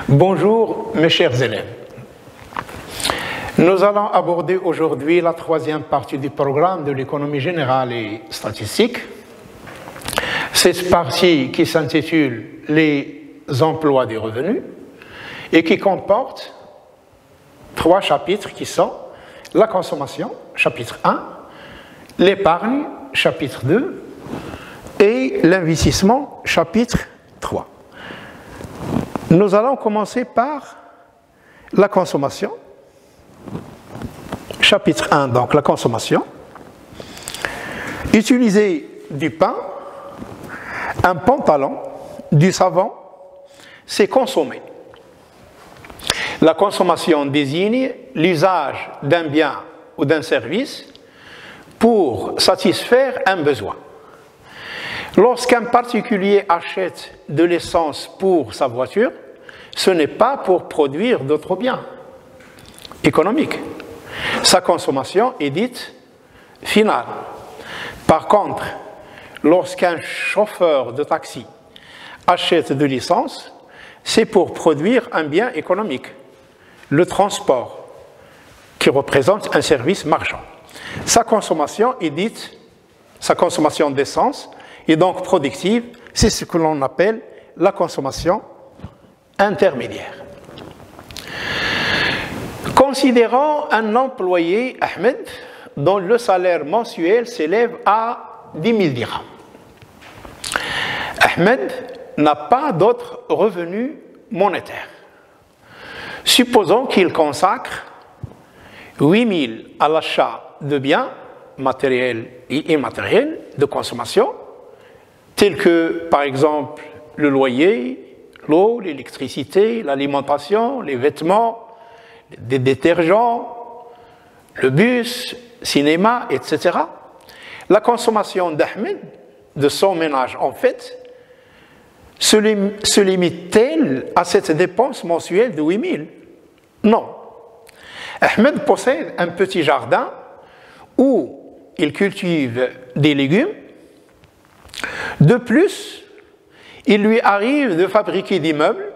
Bonjour mes chers élèves. Nous allons aborder aujourd'hui la troisième partie du programme de l'économie générale et statistique. Cette partie qui s'intitule « Les emplois des revenus » et qui comporte trois chapitres qui sont la consommation, chapitre 1, l'épargne, chapitre 2, et l'investissement, chapitre 3. Nous allons commencer par la consommation. Chapitre 1, donc la consommation. Utiliser du pain, un pantalon, du savon, c'est consommer. La consommation désigne l'usage d'un bien ou d'un service pour satisfaire un besoin. Lorsqu'un particulier achète de l'essence pour sa voiture, ce n'est pas pour produire d'autres biens économiques. Sa consommation est dite finale. Par contre, lorsqu'un chauffeur de taxi achète de l'essence, c'est pour produire un bien économique, le transport, qui représente un service marchand. Sa consommation est dite, sa consommation d'essence est donc productive, c'est ce que l'on appelle la consommation intermédiaire. Considérons un employé, Ahmed, dont le salaire mensuel s'élève à 10 000 dirhams. Ahmed n'a pas d'autres revenus monétaires. Supposons qu'il consacre 8 000 à l'achat de biens matériels et immatériels de consommation, tels que, par exemple, le loyer, l'eau, l'électricité, l'alimentation, les vêtements, des détergents, le bus, cinéma, etc. La consommation d'Ahmed, de son ménage en fait, se limite-t-elle à cette dépense mensuelle de 8 000? Non. Ahmed possède un petit jardin où il cultive des légumes. De plus, il lui arrive de fabriquer des meubles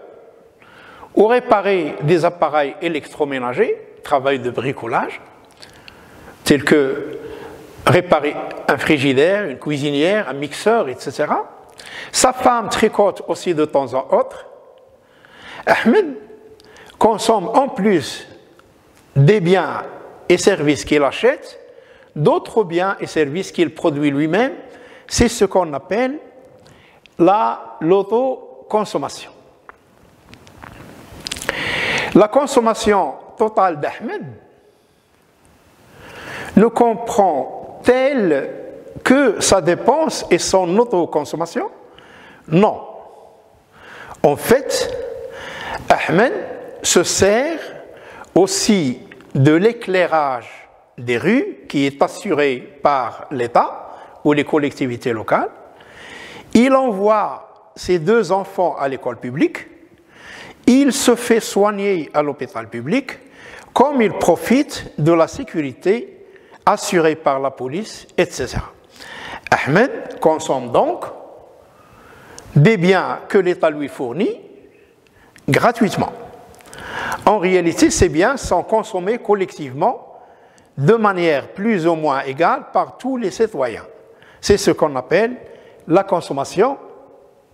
ou réparer des appareils électroménagers, travail de bricolage, tels que réparer un frigidaire, une cuisinière, un mixeur, etc. Sa femme tricote aussi de temps en autre. Ahmed consomme en plus des biens et services qu'il achète, d'autres biens et services qu'il produit lui-même. C'est ce qu'on appelle l'autoconsommation. La consommation totale d'Ahmed ne comprend-elle que sa dépense et son autoconsommation? Non. En fait, Ahmed se sert aussi de l'éclairage des rues qui est assuré par l'État ou les collectivités locales. Il envoie ses 2 enfants à l'école publique, il se fait soigner à l'hôpital public, comme il profite de la sécurité assurée par la police, etc. Ahmed consomme donc des biens que l'État lui fournit gratuitement. En réalité, ces biens sont consommés collectivement de manière plus ou moins égale par tous les citoyens. C'est ce qu'on appelle la consommation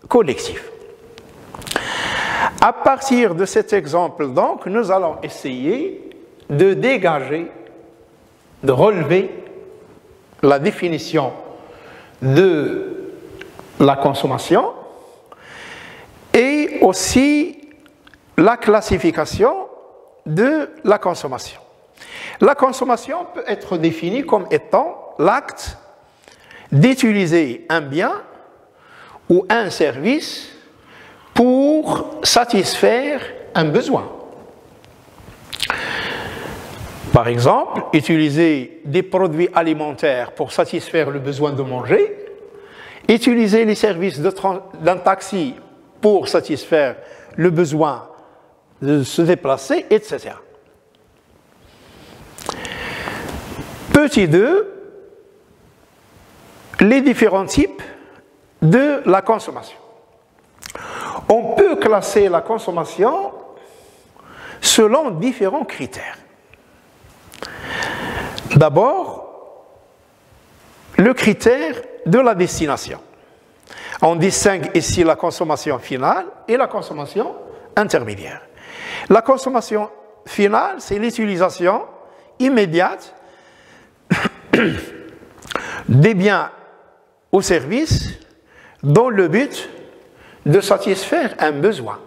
collective. À partir de cet exemple, donc, nous allons essayer de dégager, de relever la définition de la consommation et aussi la classification de la consommation. La consommation peut être définie comme étant l'acte d'utiliser un bien ou un service pour satisfaire un besoin. Par exemple, utiliser des produits alimentaires pour satisfaire le besoin de manger, utiliser les services d'un taxi pour satisfaire le besoin de se déplacer, etc. Petit 2, les différents types de la consommation. On peut classer la consommation selon différents critères. D'abord, le critère de la destination. On distingue ici la consommation finale et la consommation intermédiaire. La consommation finale, c'est l'utilisation immédiate des biens ou services dans le but de satisfaire un besoin.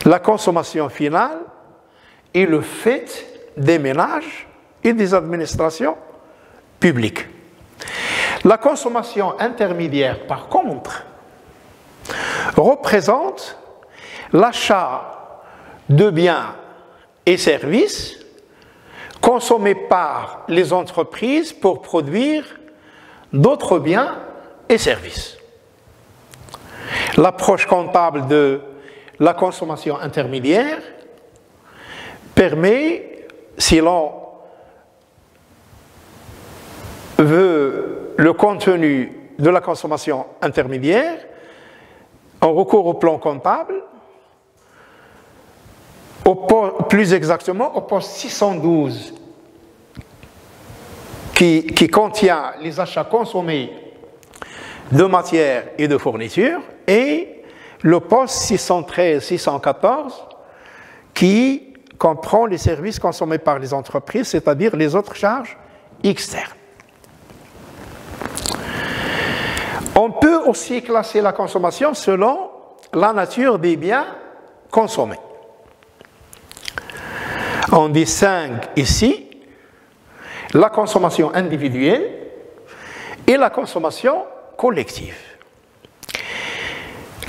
La consommation finale est le fait des ménages et des administrations publiques. La consommation intermédiaire, par contre, représente l'achat de biens et services consommés par les entreprises pour produire d'autres biens et services. L'approche comptable de la consommation intermédiaire permet, si l'on veut le contenu de la consommation intermédiaire, on recourt au plan comptable, plus exactement au poste 612 qui contient les achats consommés de matières et de fournitures, et le poste 613-614 qui comprend les services consommés par les entreprises, c'est-à-dire les autres charges externes. On peut aussi classer la consommation selon la nature des biens consommés. On distingue ici la consommation individuelle et la consommation collective.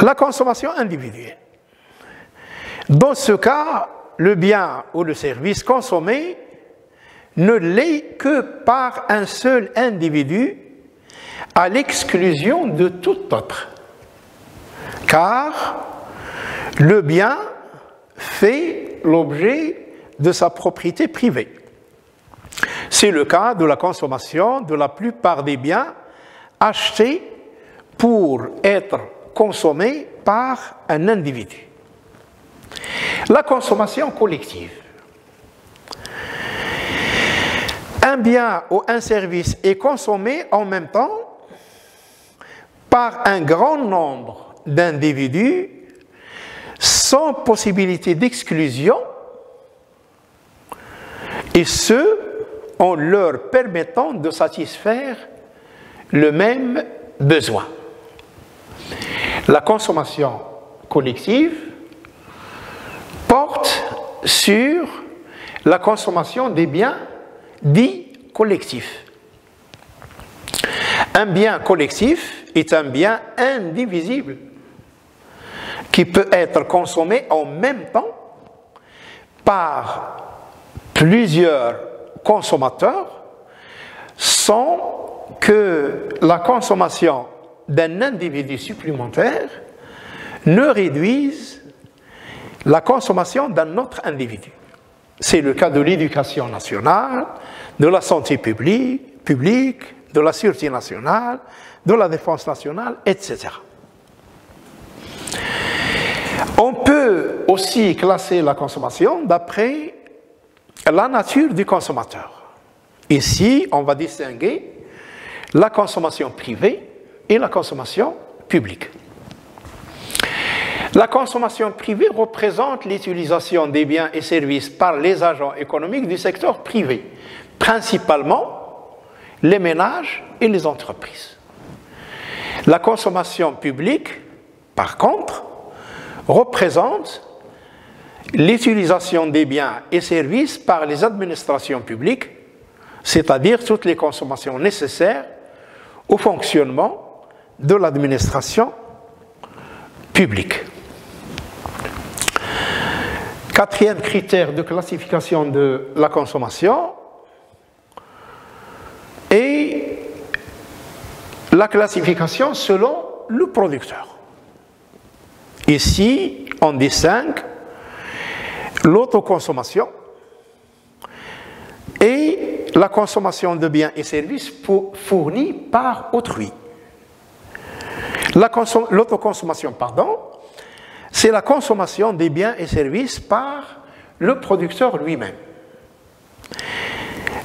La consommation individuelle. Dans ce cas, le bien ou le service consommé ne l'est que par un seul individu à l'exclusion de tout autre, car le bien fait l'objet de sa propriété privée. C'est le cas de la consommation de la plupart des biens achetés pour être consommés par un individu. La consommation collective. Un bien ou un service est consommé en même temps par un grand nombre d'individus sans possibilité d'exclusion, et ce, en leur permettant de satisfaire le même besoin. La consommation collective porte sur la consommation des biens dits collectifs. Un bien collectif est un bien indivisible qui peut être consommé en même temps par plusieurs consommateurs sans que la consommation d'un individu supplémentaire ne réduise la consommation d'un autre individu. C'est le cas de l'éducation nationale, de la santé publique, de la sûreté nationale, de la défense nationale, etc. On peut aussi classer la consommation d'après la nature du consommateur. Ici, on va distinguer la consommation privée et la consommation publique. La consommation privée représente l'utilisation des biens et services par les agents économiques du secteur privé, principalement les ménages et les entreprises. La consommation publique, par contre, représente l'utilisation des biens et services par les administrations publiques, c'est-à-dire toutes les consommations nécessaires au fonctionnement de l'administration publique. Quatrième critère de classification de la consommation est la classification selon le producteur. Ici, on distingue l'autoconsommation et la consommation de biens et services fournis par autrui. L'autoconsommation, c'est la consommation des biens et services par le producteur lui-même.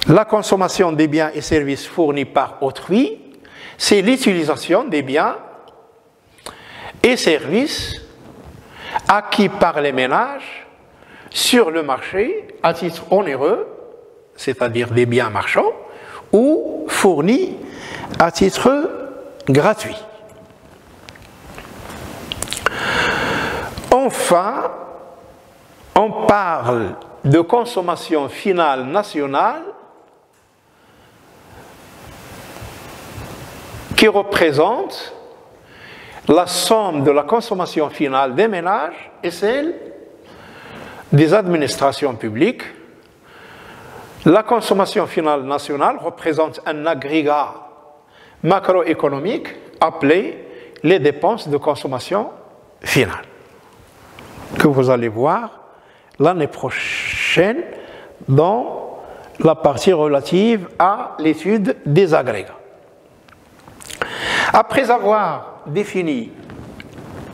La consommation des biens et services fournis par autrui, c'est l'utilisation des biens et services acquis par les ménages sur le marché à titre onéreux, c'est-à-dire des biens marchands, ou fournis à titre gratuit. Enfin, on parle de consommation finale nationale qui représente la somme de la consommation finale des ménages et celle des administrations publiques. La consommation finale nationale représente un agrégat macroéconomique appelé les dépenses de consommation finale, que vous allez voir l'année prochaine dans la partie relative à l'étude des agrégats. Après avoir défini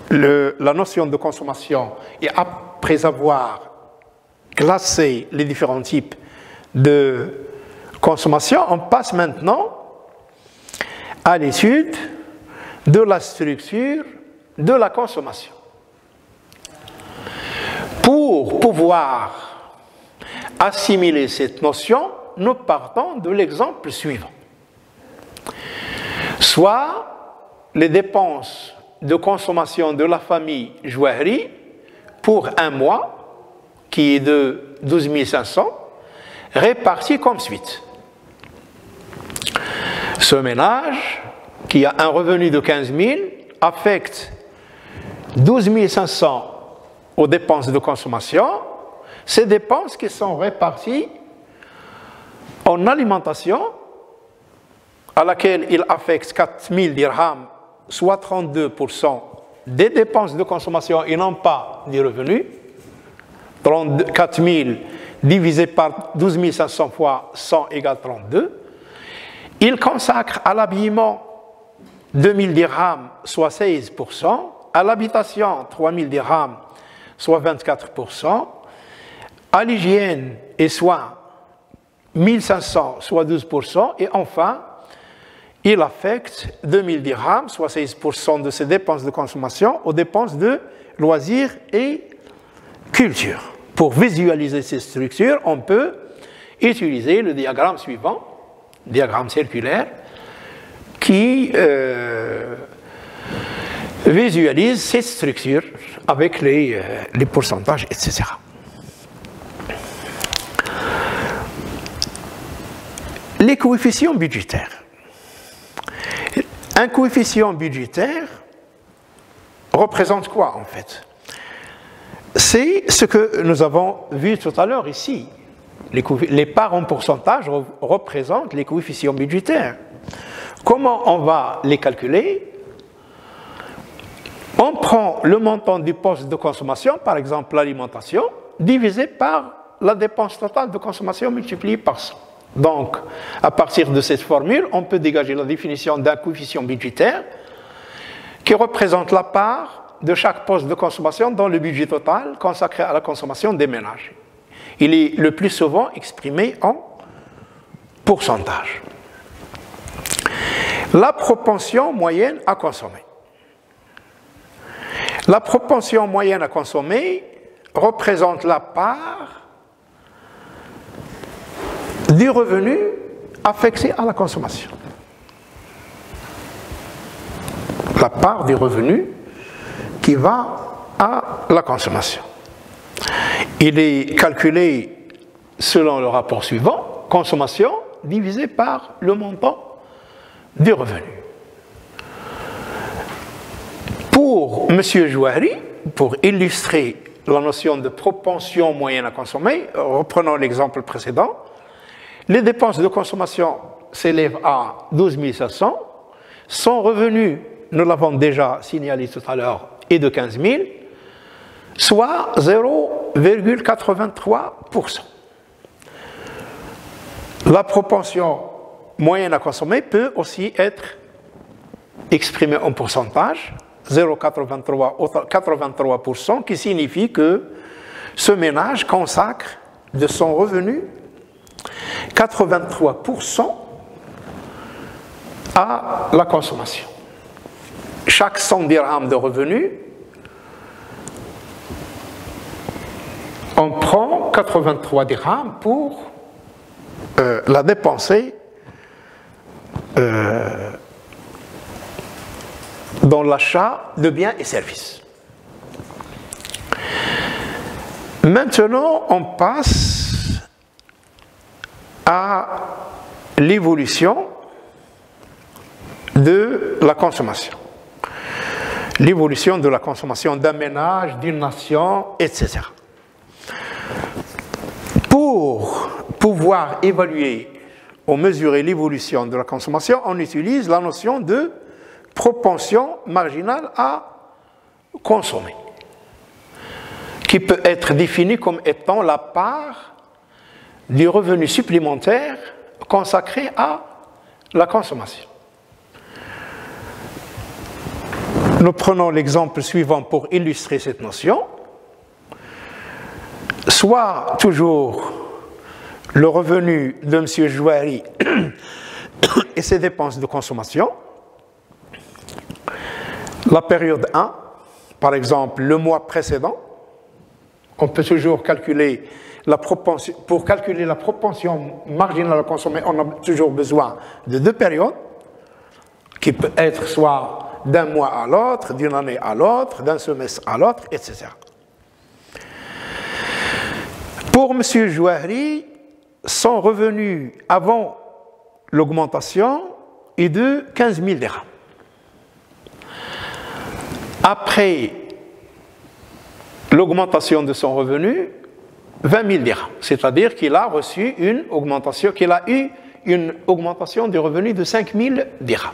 la notion de consommation et après avoir classé les différents types de consommation, on passe maintenant à l'étude de la structure de la consommation. Pour pouvoir assimiler cette notion, nous partons de l'exemple suivant. Soit les dépenses de consommation de la famille Jouahri pour un mois, qui est de 12 500, réparties comme suit. Ce ménage, qui a un revenu de 15 000, affecte 12 500 aux dépenses de consommation, ces dépenses qui sont réparties en alimentation, à laquelle il affecte 4 000 dirhams, soit 32% des dépenses de consommation et non pas des revenus. 4 000 divisé par 12 500 fois 100 égale 32. Il consacre à l'habillement 2 000 dirhams, soit 16%, à l'habitation 3 000 dirhams, soit 24%, à l'hygiène et soins 1 500, soit 12%, et enfin, il affecte 2 000 dirhams, soit 16% de ses dépenses de consommation, aux dépenses de loisirs et culture. Pour visualiser ces structures, on peut utiliser le diagramme suivant, diagramme circulaire, qui visualise ces structures avec les pourcentages, etc. Les coefficients budgétaires. Un coefficient budgétaire représente quoi en fait? C'est ce que nous avons vu tout à l'heure ici. Les parts en pourcentage représentent les coefficients budgétaires. Comment on va les calculer? On prend le montant du poste de consommation, par exemple l'alimentation, divisé par la dépense totale de consommation multipliée par 100. Donc, à partir de cette formule, on peut dégager la définition d'un coefficient budgétaire qui représente la part de chaque poste de consommation dans le budget total consacré à la consommation des ménages. Il est le plus souvent exprimé en pourcentage. La propension moyenne à consommer. La propension moyenne à consommer représente la part du revenu affecté à la consommation. La part du revenu qui va à la consommation. Il est calculé selon le rapport suivant, consommation divisé par le montant du revenu. Pour M. Jouahri, pour illustrer la notion de propension moyenne à consommer, reprenons l'exemple précédent, les dépenses de consommation s'élèvent à 12 500, son revenu, nous l'avons déjà signalé tout à l'heure, est de 15 000, soit 0,83%. La propension moyenne à consommer peut aussi être exprimée en pourcentage, 0,83 ou 83%, qui signifie que ce ménage consacre de son revenu 83% à la consommation. Chaque 100 dirhams de revenus, on prend 83 dirhams pour la dépenser dans l'achat de biens et services. Maintenant, on passe à l'évolution de la consommation. L'évolution de la consommation d'un ménage, d'une nation, etc. Pour pouvoir évaluer ou mesurer l'évolution de la consommation, on utilise la notion de propension marginale à consommer, qui peut être définie comme étant la part du revenu supplémentaire consacré à la consommation. Nous prenons l'exemple suivant pour illustrer cette notion. Soit toujours le revenu de M. Jouari et ses dépenses de consommation, la période 1, par exemple le mois précédent, on peut toujours calculer la propension, pour calculer la propension marginale à consommer, on a toujours besoin de deux périodes, qui peut être soit d'un mois à l'autre, d'une année à l'autre, d'un semestre à l'autre, etc. Pour M. Jouari, son revenu avant l'augmentation est de 15 000 dirhams. Après l'augmentation de son revenu, 20 000 dirhams. C'est-à-dire qu'il a reçu une augmentation, qu'il a eu une augmentation du revenu de 5 000 dirhams.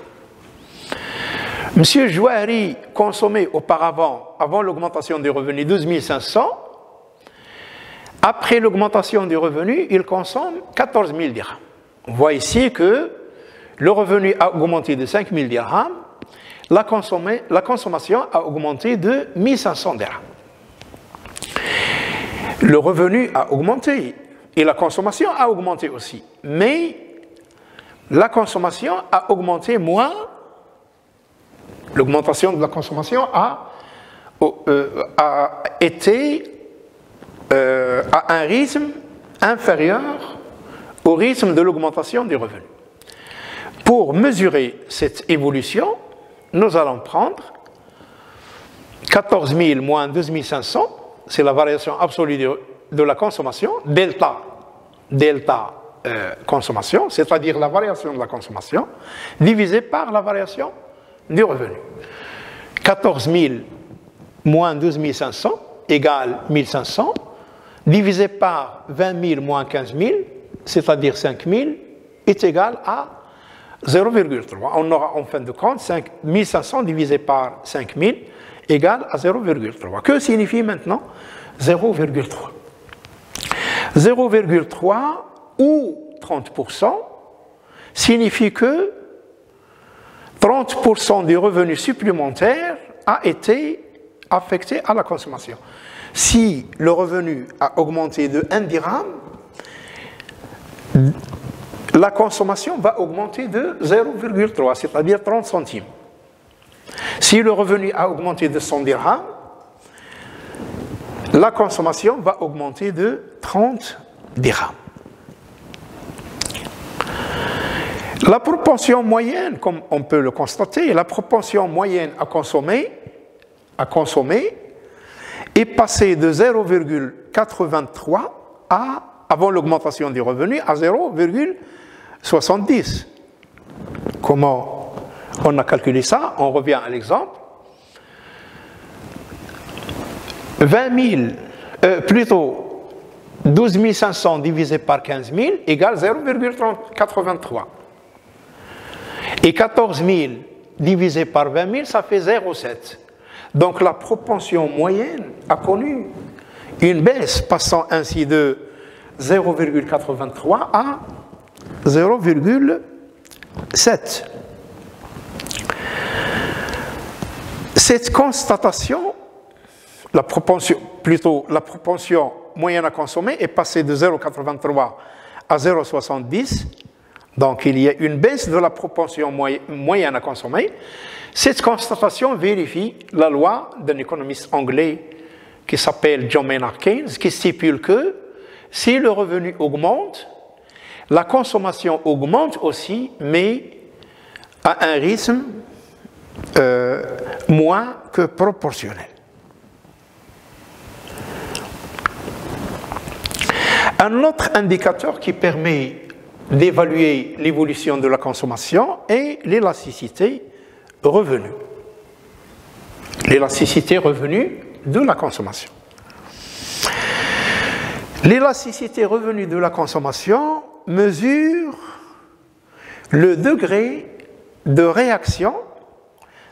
M. Jouari consommait auparavant, avant l'augmentation du revenu, 12 500. Après l'augmentation du revenu, il consomme 14 000 dirhams. On voit ici que le revenu a augmenté de 5 000 dirhams, la consommation a augmenté de 1 500 dirhams. Le revenu a augmenté et la consommation a augmenté aussi. Mais la consommation a augmenté moins. L'augmentation de la consommation a été à un rythme inférieur au rythme de l'augmentation des revenus. Pour mesurer cette évolution, nous allons prendre 14 000 moins 12 500, c'est la variation absolue de la consommation, delta consommation, c'est-à-dire la variation de la consommation, divisé par la variation du revenu. 14 000 moins 12 500 égale 1 500, divisé par 20 000 moins 15 000, c'est-à-dire 5 000, est égal à 0,3. On aura en fin de compte 1 500 divisé par 5 000 égale à 0,3. Que signifie maintenant 0,3? 0,3 ou 30% signifie que 30% du revenu supplémentaire a été affecté à la consommation. Si le revenu a augmenté de 1 dirham, la consommation va augmenter de 0,3, c'est-à-dire 30 centimes. Si le revenu a augmenté de 100 dirhams, la consommation va augmenter de 30 dirhams. La propension moyenne, comme on peut le constater, la propension moyenne à consommer est passée de 0,83 avant l'augmentation du revenu à 0,70. Comment on a calculé ça? On revient à l'exemple. 12 500 divisé par 15 000 égale 0,83. Et 14 000 divisé par 20 000, ça fait 0,7. Donc la propension moyenne a connu une baisse, passant ainsi de 0,83 à 0,7. Cette constatation, la propension moyenne à consommer est passée de 0,83 à 0,70. Donc il y a une baisse de la propension moyenne à consommer. Cette constatation vérifie la loi d'un économiste anglais qui s'appelle John Maynard Keynes, qui stipule que si le revenu augmente, la consommation augmente aussi, mais à un rythme moins que proportionnel. Un autre indicateur qui permet d'évaluer l'évolution de la consommation est l'élasticité revenu. L'élasticité revenu de la consommation. L'élasticité revenu de la consommation mesure le degré de réaction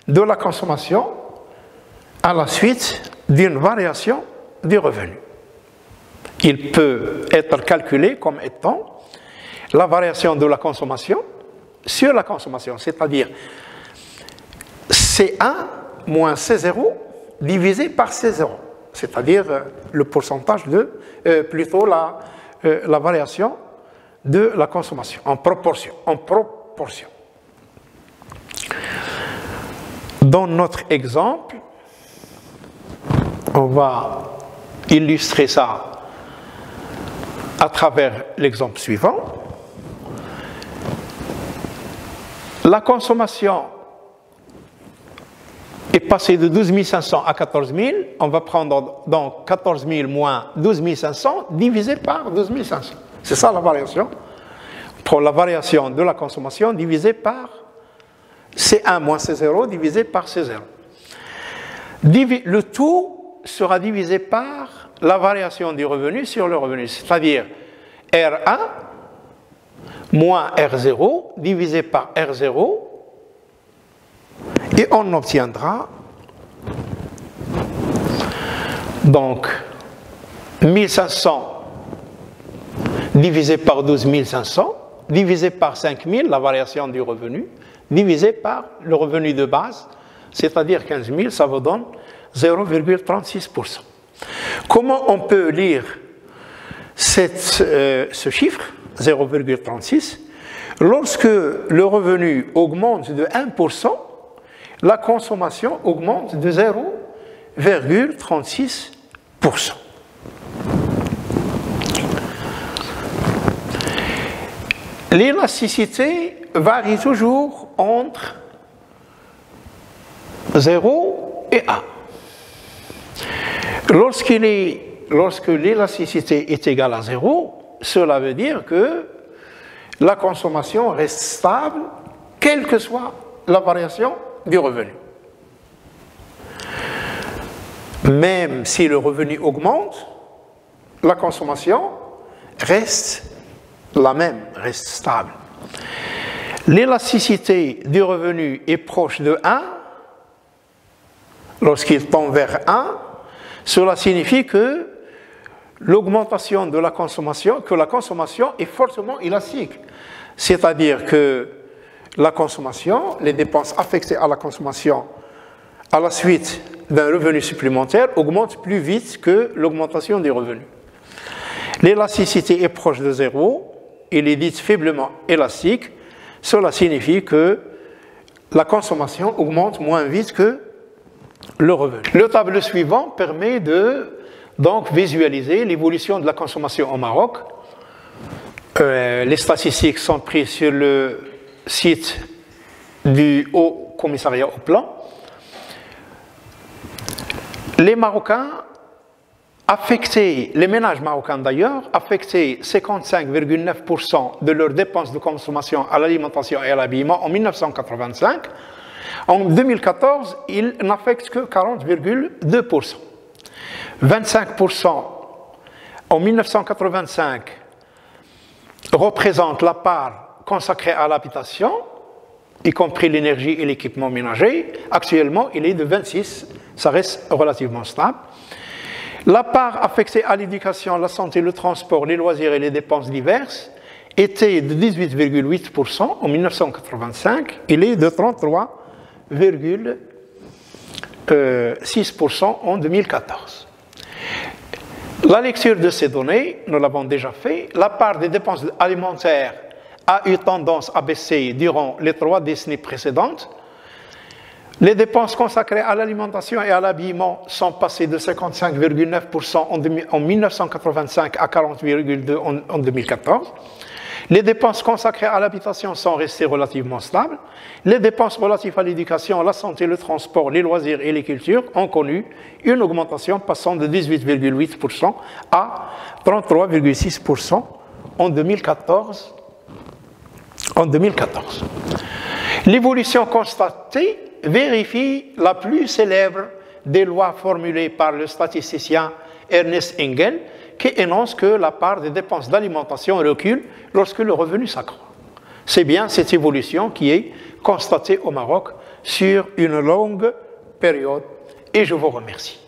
de la consommation à la suite d'une variation du revenu. Il peut être calculé comme étant la variation de la consommation sur la consommation, c'est-à-dire C1 moins C0 divisé par C0, c'est-à-dire le pourcentage plutôt la variation de la consommation en proportion. Dans notre exemple, on va illustrer ça à travers l'exemple suivant. La consommation est passée de 12 500 à 14 000. On va prendre donc 14 000 moins 12 500 divisé par 12 500. C'est ça la variation. Pour la variation de la consommation divisée par C1 moins C0 divisé par C0. Le tout sera divisé par la variation du revenu sur le revenu, c'est-à-dire R1 moins R0 divisé par R0, et on obtiendra donc 1500 divisé par 12 500 divisé par 5000, la variation du revenu, divisé par le revenu de base, c'est-à-dire 15 000, ça vous donne 0,36%. Comment on peut lire ce chiffre, 0,36? Lorsque le revenu augmente de 1%, la consommation augmente de 0,36%. L'élasticité varie toujours entre 0 et 1. Lorsque l'élasticité est égale à 0, cela veut dire que la consommation reste stable, quelle que soit la variation du revenu. Même si le revenu augmente, la consommation reste la même, reste stable. L'élasticité du revenu est proche de 1. Lorsqu'il tend vers 1, cela signifie que l'augmentation de la consommation est fortement élastique. C'est-à-dire que la consommation, les dépenses affectées à la consommation à la suite d'un revenu supplémentaire augmentent plus vite que l'augmentation des revenus. L'élasticité est proche de 0, il est dite faiblement élastique, cela signifie que la consommation augmente moins vite que le revenu. Le tableau suivant permet de donc visualiser l'évolution de la consommation au Maroc. Les statistiques sont prises sur le site du Haut Commissariat au Plan. Les Marocains affectaient, les ménages marocains d'ailleurs, affectaient 55,9% de leurs dépenses de consommation à l'alimentation et à l'habillement en 1985. En 2014, ils n'affectent que 40,2%. 25% en 1985 représente la part consacrée à l'habitation, y compris l'énergie et l'équipement ménager. Actuellement, il est de 26%, ça reste relativement stable. La part affectée à l'éducation, la santé, le transport, les loisirs et les dépenses diverses était de 18,8% en 1985, il est de 33,8%. 6% en 2014. La lecture de ces données, nous l'avons déjà fait, la part des dépenses alimentaires a eu tendance à baisser durant les 3 décennies précédentes. Les dépenses consacrées à l'alimentation et à l'habillement sont passées de 55,9% en 1985 à 40,2% en 2014. Les dépenses consacrées à l'habitation sont restées relativement stables. Les dépenses relatives à l'éducation, la santé, le transport, les loisirs et les cultures ont connu une augmentation passant de 18,8% à 33,6% en 2014. L'évolution constatée vérifie la plus célèbre des lois formulées par le statisticien Ernest Engel, qui énonce que la part des dépenses d'alimentation recule lorsque le revenu s'accroît. C'est bien cette évolution qui est constatée au Maroc sur une longue période, et je vous remercie.